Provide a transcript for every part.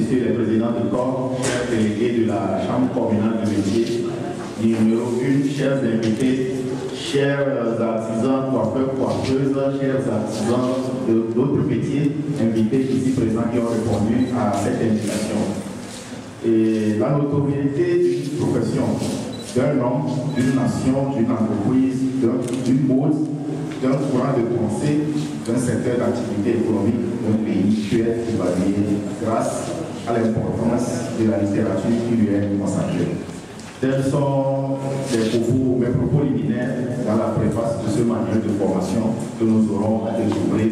messieurs les présidents de corps, chers délégués de la Chambre communale de métier, numéro 1, chers invités, chers artisans, coiffeurs, coiffeuses, chers artisans d'autres métiers, invités ici présents qui ont répondu à cette invitation. Et la notoriété d'une profession, d'un homme, d'une nation, d'une entreprise, d'une mode, d'un courant de pensée, d'un secteur d'activité économique d'un pays peut être évalué grâce à l'importance de la littérature qui lui est consacrée. Tels sont mes propos liminaires dans la préface de ce manuel de formation que nous aurons à découvrir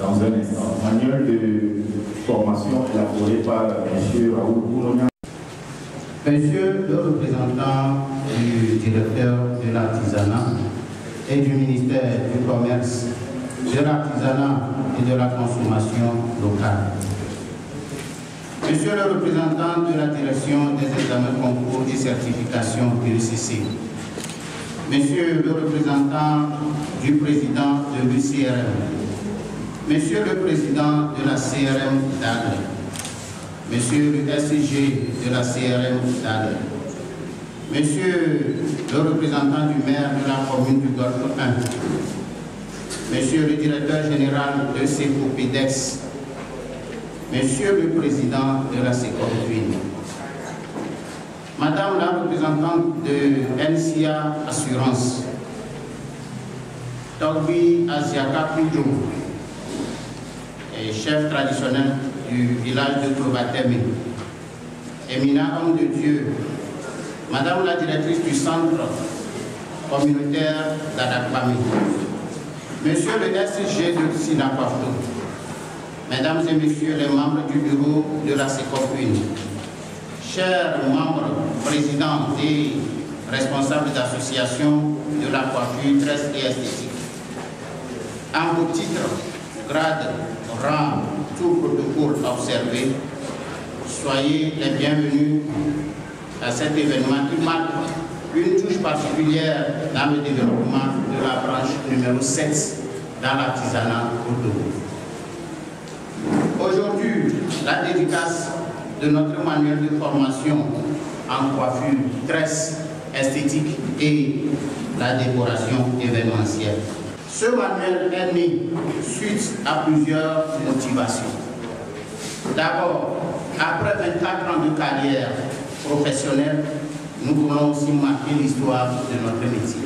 dans un instant. Manuel de formation élaboré par M. Raoul Kounonia. Monsieur le représentant du directeur de l'artisanat et du ministère du Commerce, de l'artisanat et de la consommation locale. Monsieur le représentant de la direction des examens, concours et certification de l'UCC. Monsieur le représentant du président de l'UCRM. Monsieur le président de la CRM d'Agle. Monsieur le SCG de la CRM d'Agle. Monsieur le représentant du maire de la commune du Golfe 1. Monsieur le directeur général de CEPOPEDEX. Monsieur le président de la SECOPUIN. Madame la représentante de NCA Assurance. Togbi Asiaka Pidjo, chef traditionnel du village de Tobatemi. Éminent homme de Dieu, Madame la directrice du centre communautaire d'Adakbami. Monsieur le SG de Sinakwafto, Mesdames et Messieurs les membres du bureau de la SECOPUIN, chers membres, présidents et responsables d'associations de la coiffure, tresse et esthétique, en vos titres, grades, rangs, tout protocole observé, soyez les bienvenus à cet événement qui marque une touche particulière dans le développement de la branche numéro 7 dans l'artisanat au Togo. Aujourd'hui, la dédicace de notre manuel de formation en coiffure, tresse, esthétique et la décoration événementielle. Ce manuel est né suite à plusieurs motivations. D'abord, après 24 ans de carrière professionnelle, nous voulons aussi marquer l'histoire de notre métier.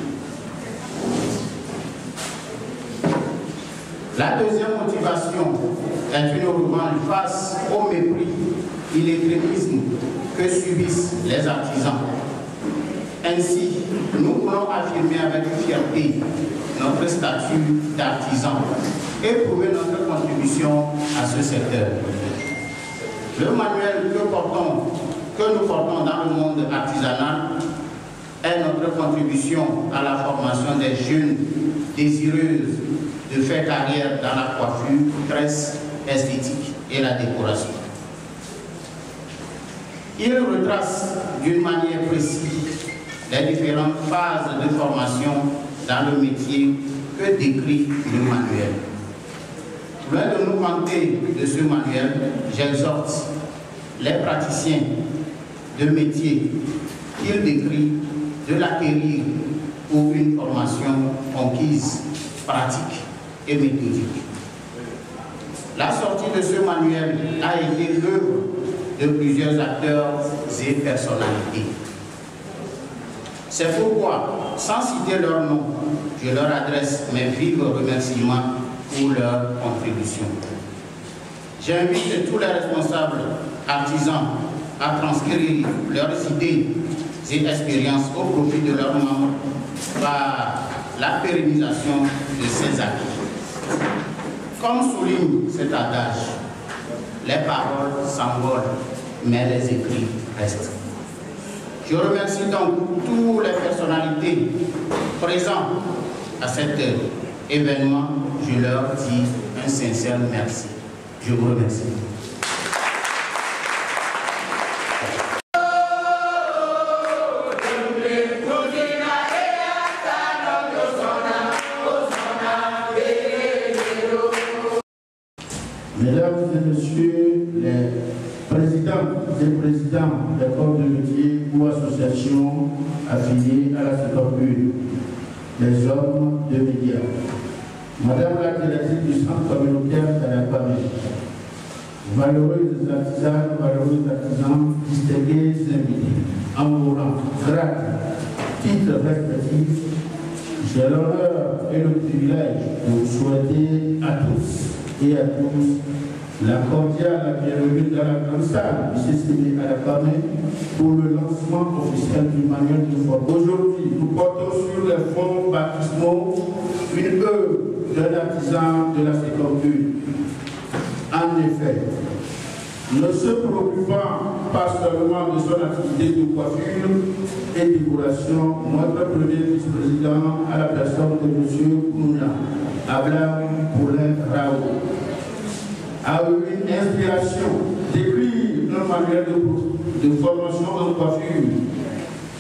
La deuxième motivation est une revanche face au mépris et l'illétrisme que subissent les artisans. Ainsi, nous voulons affirmer avec fierté notre statut d'artisan et prouver notre contribution à ce secteur. Le manuel que nous portons dans le monde artisanal est notre contribution à la formation des jeunes désireuses de faire carrière dans la coiffure, tresse, esthétique et la décoration. Il retrace d'une manière précise les différentes phases de formation dans le métier que décrit le manuel. Loin de nous vanter de ce manuel, j'exhorte les praticiens de métier qu'il décrit de l'acquérir pour une formation conquise, pratique et méthodique. La sortie de ce manuel a été l'œuvre de plusieurs acteurs et personnalités. C'est pourquoi, sans citer leur nom, je leur adresse mes vifs remerciements pour leur contribution. J'invite tous les responsables artisans à transcrire leurs idées et expériences au profit de leurs membres par la pérennisation de ces acquis. Comme souligne cet adage, les paroles s'envolent, mais les écrits restent. Je remercie donc toutes les personnalités présentes à cet événement. Je leur dis un sincère merci. Je vous remercie. Mesdames et Messieurs les présidents des présidents des corps de métier ou associations affiliées à la seconde une, les hommes de médias. Madame la directrice du centre communautaire de la famille, valeureuse artisans, distingués invités, en mourant, grade, titre respectif, j'ai l'honneur et le privilège de vous souhaiter à tous et à tous la cordiale bienvenue dans la grande salle du CCB à la famille pour le lancement officiel du manuel de forme. Aujourd'hui, nous portons sur les fonds baptismaux une œuvre d'un artisan de la seconde une. En effet, ne se préoccupant pas seulement de son activité de coiffure et décoration, notre premier vice-président à la personne de M. Kounouna, Ablam Poulin Raoult, a eu une inspiration d'écrire un manuel de formation en coiffure,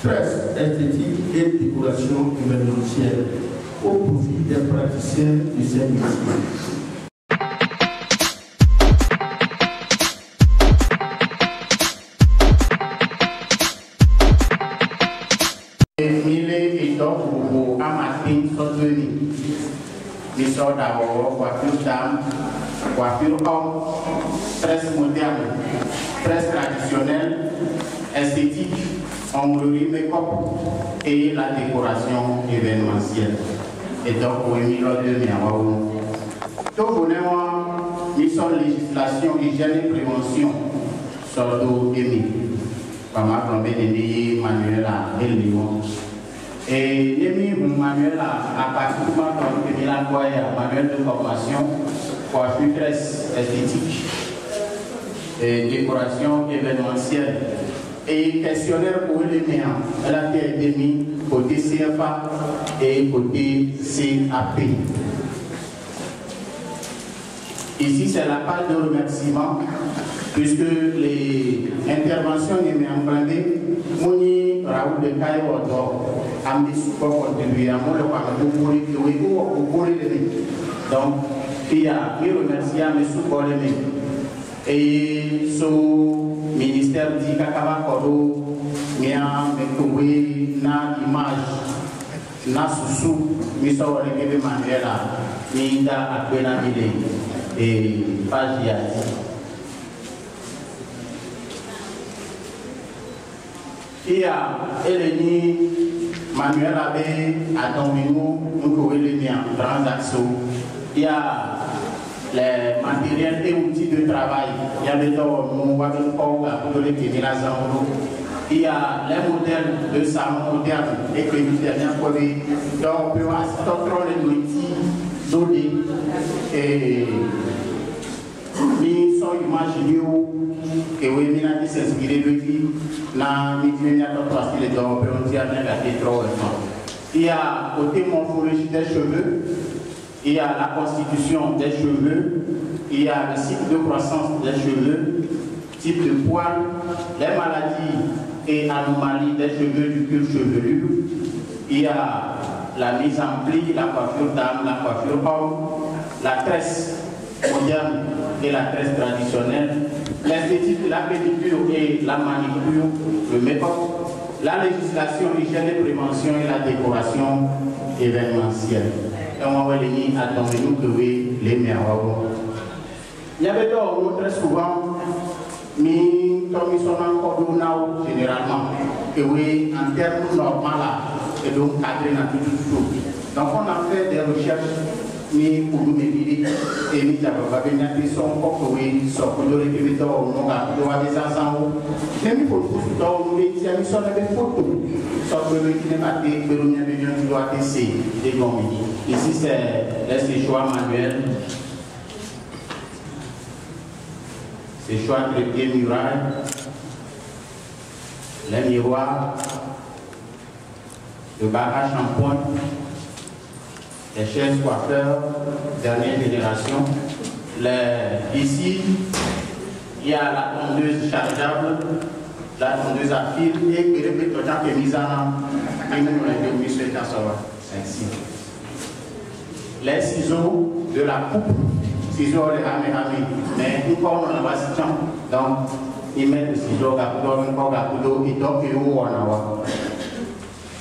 tresse esthétique et décoration événementielle au profit des praticiens du service. L'histoire d'abord, coiffure dame, coiffure homme, tresse moderne, tresse traditionnelle, esthétique, onglerie, make-up et la décoration événementielle. Et donc, oui, nous avons tout mission législation, hygiène et prévention, sordo émis. Comme à Manuel à Léon. Et Némi Manuel a particulièrement comme manuel de formation, coiffure tresse esthétique, et décoration événementielle et questionnaire pour les méans. Elle a été émise côté CFA et côté CAP. Ici, c'est la page de remerciement, puisque les interventions de mes empruntés, Mouni Raoult de Kaïwodo, a mis support contribué à moi, donc, il y a un remerciement à mes supports. Et ce ministère dit Kakava Kodo, il y a une image, na sous mission de Manuela, Minda à Benamide et Pagia. Il y a Eleni Manuel Abbé à Domino, nous en transaction. Il y a les matériels et outils de travail. Il y a des il y a les modèles de salon moderne et que nous avons fait. Donc, on peut assister les outils donnés et ils sont imaginés que oui, nous avons s'inspirer de qui na nous il y a côté morphologie des cheveux, il y a la constitution des cheveux, il y a le cycle de croissance des cheveux, type de poils, les maladies et anomalies des cheveux du cuir chevelu, il y a la mise en pli, la coiffure dame, la coiffure homme, la tresse moderne et la tresse traditionnelle, l'esthétique, la pédicure et la manicure, le make-up, la législation, l'hygiène et prévention et la décoration événementielle. Et on va les attendre nous que oui, les meilleurs. Il y avait d'autres très souvent, mais comme ils sont encore là généralement, que oui, en termes normaux, et donc cadrer dans tout. Donc on a fait des recherches. Ni pour nous aider et ni d'avoir venir à son propre oui, sur le révélateur, on a des ensembles. Même pour nous, nous les amis sont des photos. Sauf que le qui n'est pas fait, que nous avons besoin de doit essayer des gommes. Ici, c'est les choix manuels. C'est choix entre les murailles, les miroirs, le barrage en pointe. Les chaises coiffeurs, dernière génération. Ici, il y a la tondeuse chargeable, la tondeuse à fil et le méthode qui est mise en les ciseaux de la coupe, ciseaux les ramés, mais nous on en va donc ils mettent le ciseau,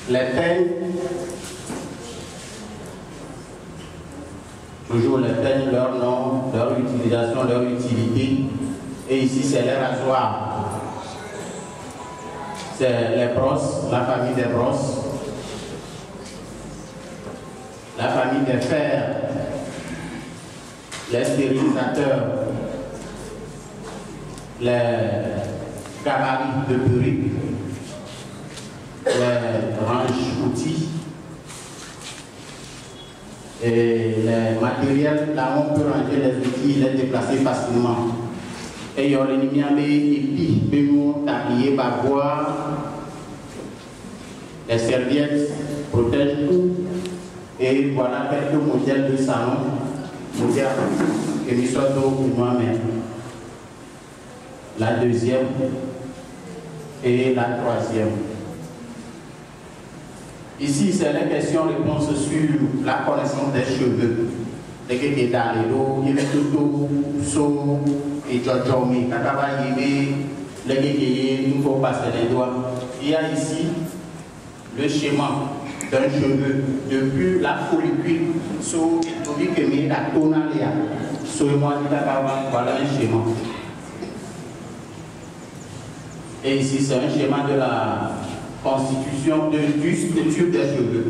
les peignes, toujours les peignes, leur nom, leur utilisation, leur utilité. Et ici, c'est les rasoirs. C'est les brosses, la famille des brosses, la famille des fers, les stérilisateurs, les gabarits de perruque, les ranges outils et les matériels. Là, on peut ranger les outils, les déplacer facilement. Et il y a les les serviettes protègent tout. Et voilà quelques modèles de salon, modèles que nous sommes pour moi-même. La deuxième et la troisième. Ici, c'est la question-réponse sur la connaissance des cheveux. Les qui étaient dans les dos, il y avait tout, so, et Jojomi, Kakaba, les qui il faut passer les doigts. Il y a ici le schéma d'un cheveu depuis la follicule, so, et que mis la tonalia, so, moi, voilà un schéma. Et ici, c'est un schéma de la constitution du structure des cheveux.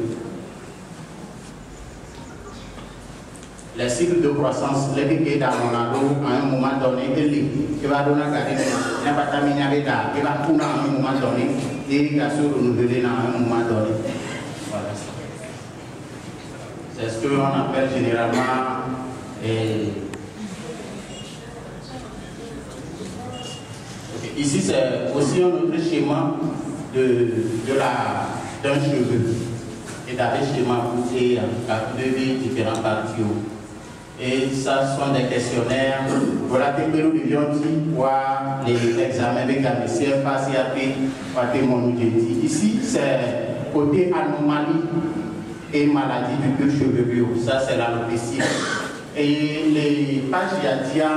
Les cycles de croissance, les piquets dans mon ado, à un moment donné, qui va donner la vitamine A, qui va tourner à un moment donné, l'irrigation renouvelée à un moment donné. Voilà. C'est ce qu'on appelle généralement ici, c'est aussi un autre schéma d'un cheveu. Et dans le schéma, vous avez différents parties. Et ça sont des questionnaires. Voilà, des périodes de viande, voir l'examen avec la médecine, passer à mon ici, c'est côté anomalie et maladie du cuir chevelu. Ça, c'est l'alopécie. Et les pages Yadia,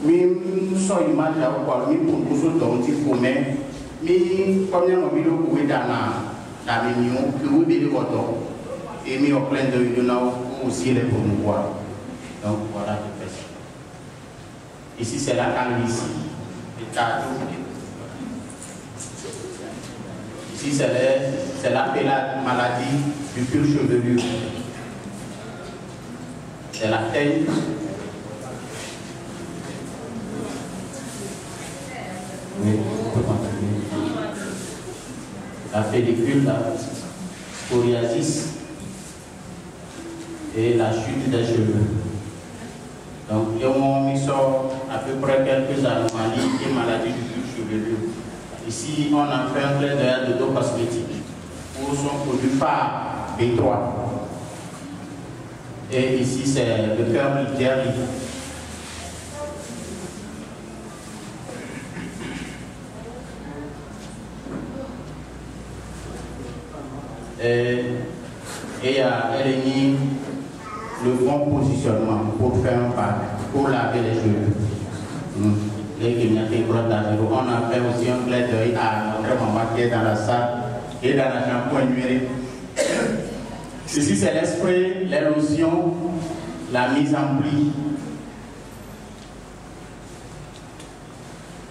même sans image à voir, même pour nous autres, on dit qu'on met, mais comme il y a un vidéo pour la réunion, que vous devez votre et mis au plein de nous aussi les pour nous voir. Donc voilà le fait. Ici c'est la calvitie. Ici c'est la maladie du cuir chevelu. C'est la teigne. Oui, on peut continuer. La pellicule, la scoliasis et la chute des cheveux. Donc, ils ont mis à peu près quelques anomalies et maladies du cuir chevelu. Ici, on a fait un clin d'œil de dos cosmétique pour son produit phare B3. Et ici, c'est le cœur militaire. Et il y a LNI, le bon positionnement pour faire un pack, pour laver les cheveux. On a fait aussi un clin d'œil à notre maman qui est dans la salle et dans la shampoing numérique. Ici, c'est l'esprit, l'érosion, la mise en pli,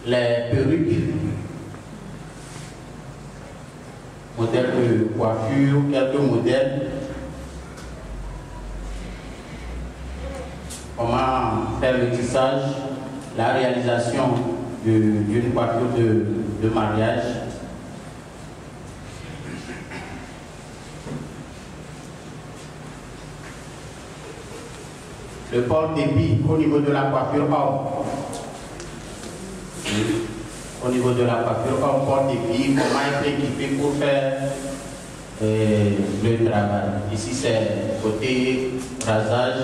les perruques, modèles de coiffure, quelques modèles. Comment faire le tissage, la réalisation d'une coiffure de mariage. Le port d'épi au niveau de la coiffure homme. Au niveau de la coiffure homme, port d'épi, comment être équipé pour faire le travail. Ici c'est côté rasage,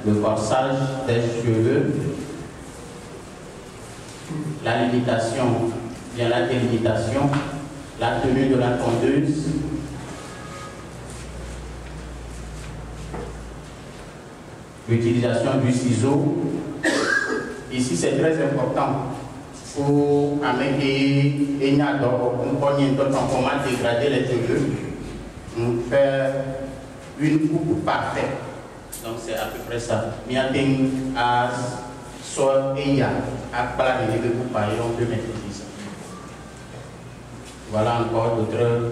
le corsage des cheveux, la limitation, bien la délimitation, la tenue de la tondeuse, l'utilisation du ciseau. Ici c'est très important. pour amener et n'y a comment dégrader les cheveux, faire une coupe parfaite. Donc c'est à peu près ça. Miating à sol et ya à pas les coupe on peut mettre ça. Voilà encore d'autres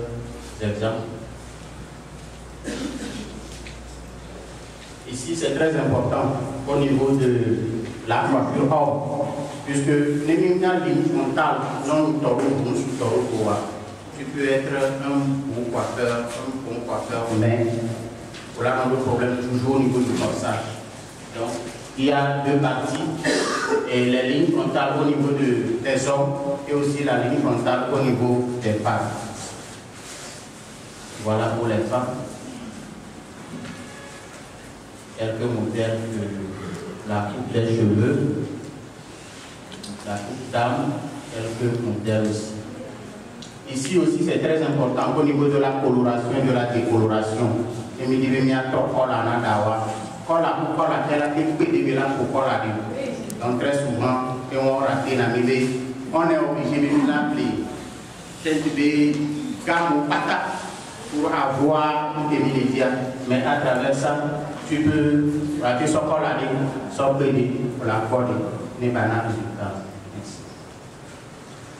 exemples. Ici c'est très important au niveau de la coiffure homme, puisque les lignes frontales non tu peux être un bon coiffeur, mais voilà un autre problème toujours au niveau du corsage. Donc il y a deux parties, et les lignes frontales au niveau des hommes et aussi la ligne frontale au niveau des femmes. Voilà pour les femmes. Quelques modèles de la coupe des cheveux, la coupe d'âme, quelques modèles aussi. Ici aussi c'est très important au niveau de la coloration et de la décoloration. Et me dit donc très souvent, et on rate la mêlée, on est obligé de l'appeler pour avoir une demi-média. Mais à travers ça, tu peux rater son col à son pédé pour la corde, n'est pas un résultat.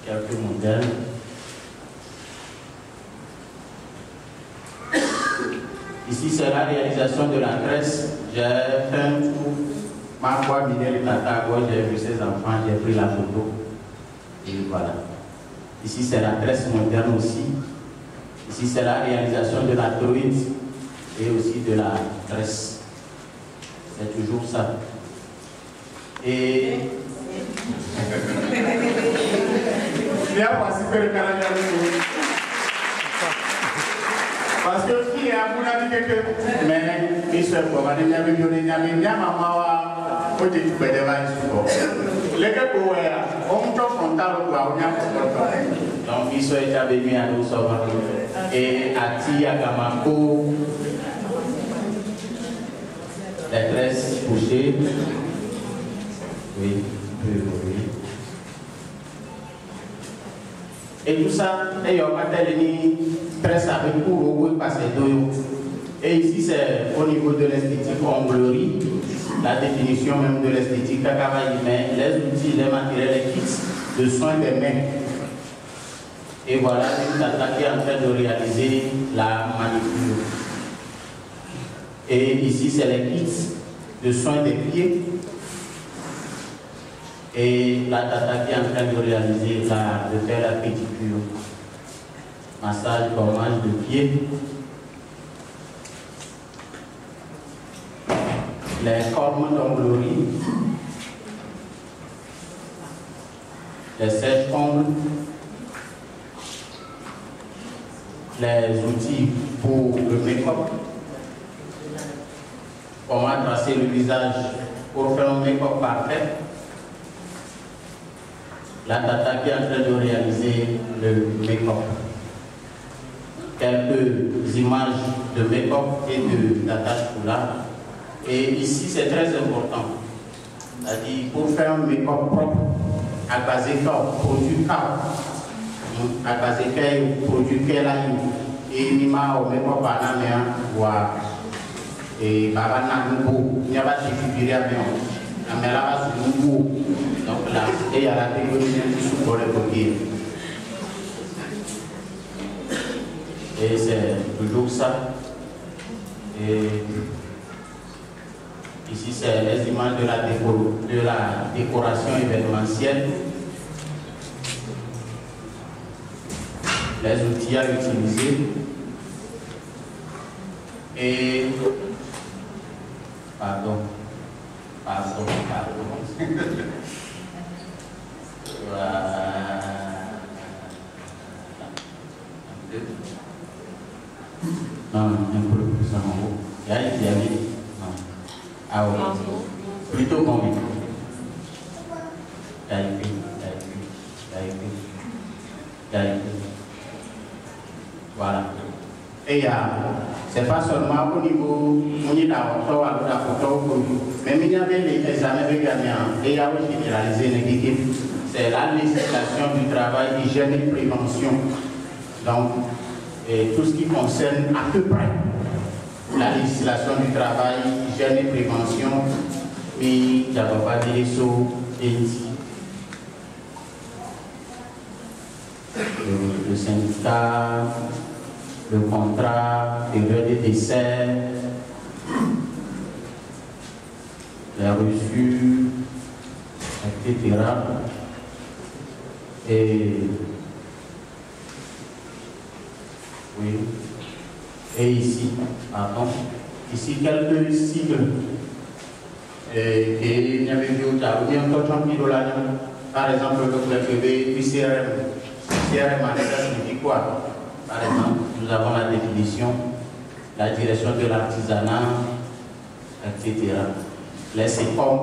Quelques modèles. Ici, c'est la réalisation de la tresse. J'ai fait un tour. Ma foi, Minel Tata, j'ai vu ses enfants, j'ai pris la photo. Et voilà. Ici, c'est la tresse moderne aussi. Ici, c'est la réalisation de la truite et aussi de la tresse. C'est toujours ça. Et. Bien participer le Canada. Parce que qui est à mon avis que mais il se peut pas n'y avait maman au début de les gars on peut frontal quoi on y a donc il soit déjà venu à nous sauver et à Tia Gamako les tresses couchées oui. Et tout ça, et on va tellement très avec pour passer d'eau. Et ici, c'est au niveau de l'esthétique onglerie, la définition même de l'esthétique, les outils, les matériels, les kits de soins des mains. Et voilà, une tata qui est en train de réaliser la manicure. Et ici, c'est les kits de soins des pieds. Et la tata qui est en train de réaliser de faire la pédicure, massage, gommage de pied, les cornes d'onglerie, les sèches-ongles, les outils pour le make-up, comment tracer le visage pour faire un make-up parfait. La tata qui est en train de réaliser le make-up. Quelques images de make-up et de d'attache foulard. Et ici, c'est très important. C'est-à-dire, pour faire un make-up propre, à base de produit cap, à base de produit qu'elle a eu, et il m'a au make-up à la main, voir. Et Baba Nanubo, il n'y a pas de figure à bien. La mère a sur le bout. Donc là, il y a la technologie qui support le coquille. Et c'est toujours ça. Et ici, c'est les images de la décoration événementielle. Les outils à utiliser. Et pardon. Non, un peu plus en haut. Il y a non. Ah oui. Plutôt combien? Voilà. Et c'est pas seulement au niveau de la photo, mais il y avait les examens de gagnants et il y a aussi généralisé les équipes. c'est la législation du travail, hygiène et prévention. Donc, tout ce qui concerne à peu près la législation du travail, hygiène et prévention, puis il n'y a pas de SO et ici. Le syndicat, le contrat, période de décès, les reçus, etc. Et oui. Et ici, pardon, ici quelques sigles. Et il y avait vu au tableau, par exemple, le PV du CRM. CRM, ça signifie quoi? Par exemple, nous avons la définition, la direction de l'artisanat, etc. Les CECOM.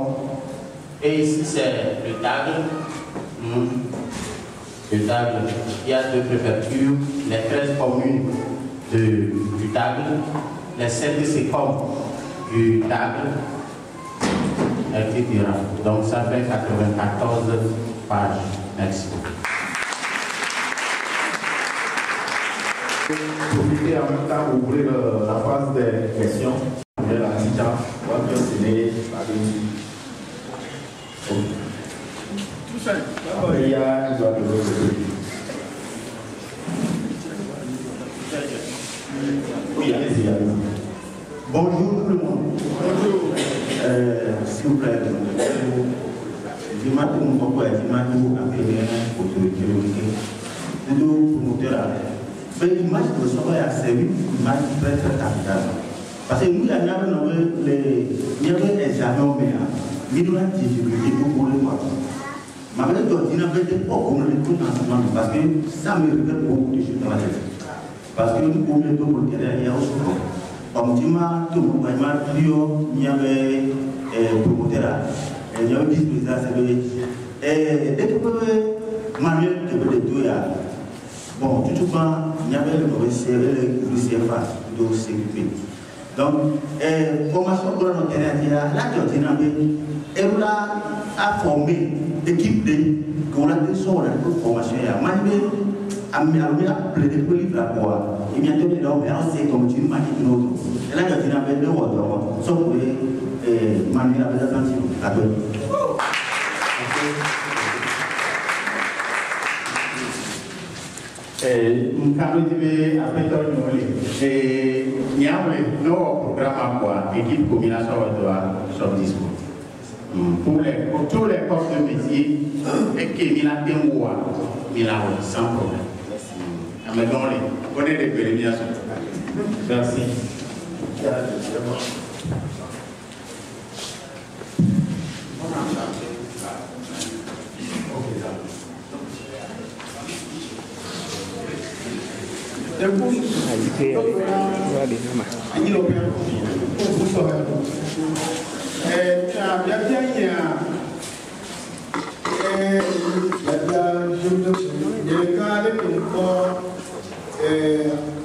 Et ici, c'est le TAG. Le TAG, il y a 2 préfectures, les 13 communes du TAG, les 7 CECOM du TAG, etc. Donc, ça fait 94 pages. Merci. Profitez en même temps d'ouvrir la phase des questions. La teacher, what you're saying, tout ça. Il y a une autre. Oui, allez-y, allez-y. Bonjour tout le monde. Bonjour. S'il vous plaît, je m'appelle mon papa et je m'appelle appelé autorité de promoteur. Mais l'image de ce soir a servi une image très très capitale. Parce que nous, il y avait les examens, mais nous avons des difficultés pour le voir. Mais avec l'ordinateur, il n'avait pas comme le tout dans ce parce que ça me regarde beaucoup de choses dans la tête. Parce que nous, pour le tout, pour le terrain, il y a aussi. Comme tu m'as dit, il y avait promoteur, il y avait vice-président, et dès que Manuel devait le tout, bon, tout le temps, il y avait le CFA de s'occuper. Donc, formation pour le terrain, là, tu a formé l'équipe qu'on a fait sur la formation. Manuel a plaidé pour le livre à quoi. Il y a deux noms, mais on sait comme tu m'as dit une autre. Et là, tu as fait 2 autres, sauf que Manuel a fait attention à toi. Mkabidhi apeta nyole nyamwe no programme quoi équipe combination doit sortir pour tous les corps de métier et qui mila temboa mila sans problème. Amadon les connaît les périmètres. Merci.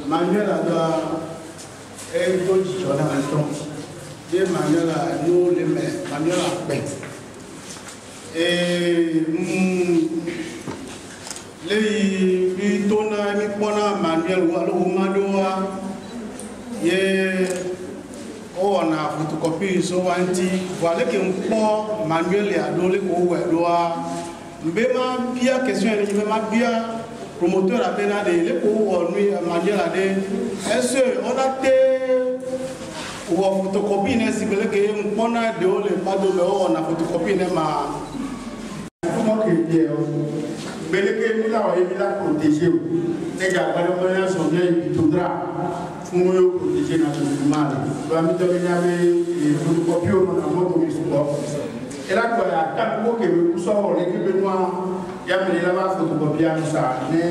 Manuel les tona mi pona Manuel walo madoa ye o na photocopy so wanti wale ke mpo Manuel ya dole ko wedoa mbema bia question ni mbema bia promoteur abena de le ko onu Manuel ade est-ce on a té ou photocopie ne sibele ke mpona de ole pado le o na photocopie ne ma comment que bien beleke mi la wa mi la protéger ne ga ba le so bien bitodra fún yo protéger na to mal ba mi to mi ave photocopie o na mo ko mi so e la ko ya ka ko ke mi so o le ke be no ya mi la ba photocopie am sa ne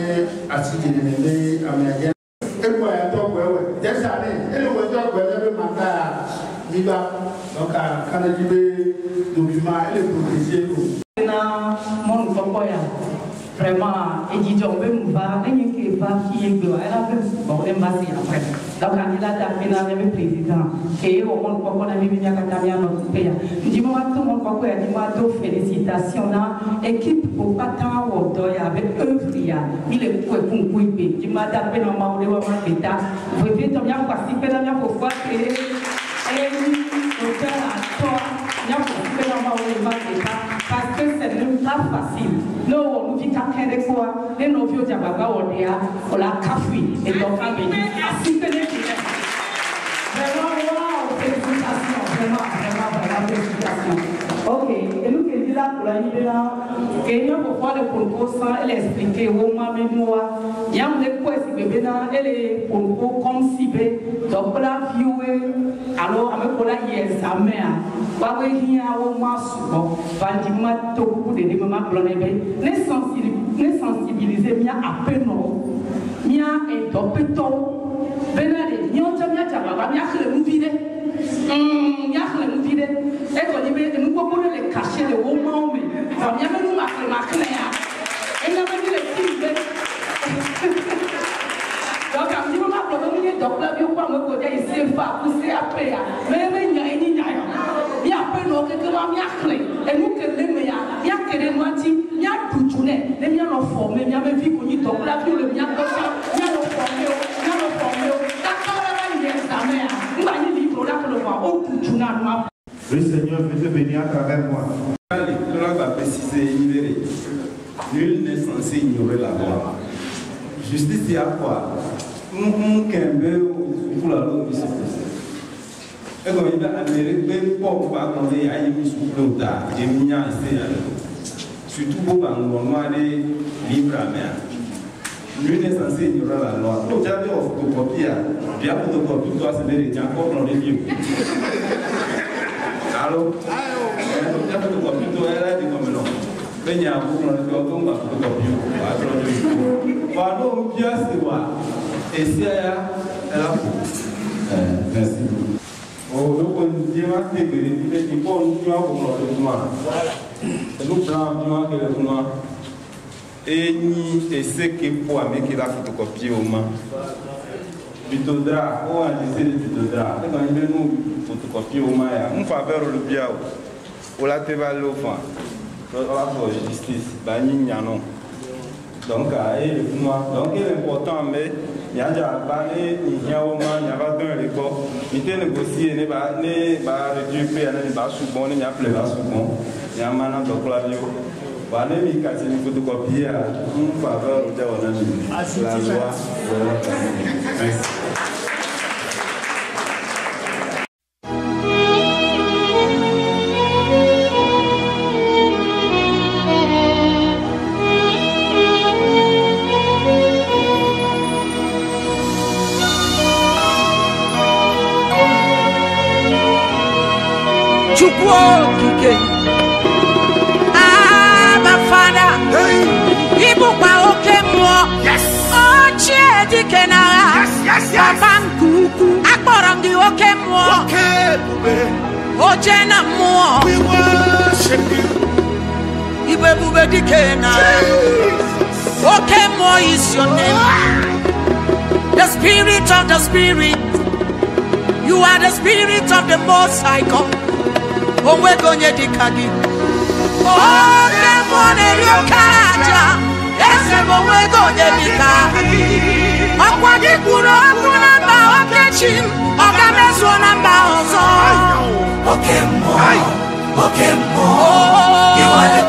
asije ne ne amia e ko ya to ko we je sa ne e le ko to ko le be mata mi ba donc kana jibe document e le protéger ko na mon popoya vraiment, et dit on veut me voir, rien qui va qui est gloire, elle a fait bon, elle m'a dit après. Donc, quand il a tapé le président, et au monde, quand on a mis à Katamia, notre pays, dis-moi, tout le monde, quand on a dit, moi, félicitations, équipe pour pas tant au doy avec eux, il est pour couper, dis-moi, tapé dans ma ou l'état, vous pouvez tomber en participer dans la pour voir que, et au cœur à toi, il y a participer dans ma ou l'état, parce que c'est pas facile. Non, nous vivons quelqu'un de quoi, les novios d'Abaga, on l'a cafouille, et donc, on a assisté les clients. Vraiment, wow, félicitations, vraiment, félicitations. Ok, et nous qui disons là pour la nuit là, et nous pour voir le concours sans elle expliquer au moment même moi, il y a un quoi si bébé là, elle est concours comme si bébé, donc la viewé, alors avec pour la hier sa mère, quoi que il y a au moins souvent, vendima tout beaucoup de moments pour le bébé, les sensibiliser bien à peine non, bien et donc peut-on, venez, n'y a jamais à bien que le vide. Il y a un vide. Et quand nous pouvons les cacher les romans, mais il y a même ma clé. Et il y a même les filles. Donc, à un moment, donc là, il faut me côté, il s'est pas poussé après. Mais il y a une idée. Il y a peu de que l'on y a clé. Et nous, que les meilleurs, il y a que les moitiés, il y a tout tourné. Les miens l'ont formé, il y a même vu qu'on y donc là, le mien, il y a l'ont formé, il y a l'ont formé. D'accord, il y a sa mère. Le Seigneur veut te bénir à travers moi. L'Écriture va préciser, nul n'est censé ignorer la loi. Justice, il y a quoi? Pour la loi, et comme il va améliorer, pour pas qu'on ait à y souffler et m'y a surtout pour qu'on ait libre à mer. Nul n'est censé ignorer la loi. Donc, j'avais en photocopie, bien photocopie, toi, c'est des gens encore dans les livres. Alors, j'ai photocopie, toi, elle a dit comme non. Mais il y a un peu de temps, on va photocopie. Pardon, bien, c'est moi. Et si elle a merci. Oh, donc, on dit que il faut nous faire pour le noir. Et nous prenons du noir que le noir. Et ni essaie que pour amener qu'il a photocopié au main. Bitodra, on a essayé de bitodra. Et quand il nous photocopier au main, on fait faire le bien. On l'a tévalé au fond. On l'a fait justice. Ben, il n'y a non. Donc, il est important, mais il y a déjà banné, il y a au moins, il y a pas d'un l'école. Il était négocié, il va réduire, il va souvent, il y a plus de souvent. Il y a un manant de clavio. Voilà, il y a une photocopie à une faveur de la loi. Merci. We worship you. Okay, more is your name. The Spirit of the Spirit. You are the Spirit of the Most High God. Oh, we're going to decade. Oh, the morning you can't. Yes, we're going to decade. Oh, what you put on about catching. Oh, I'm a son about. Okay, more. You are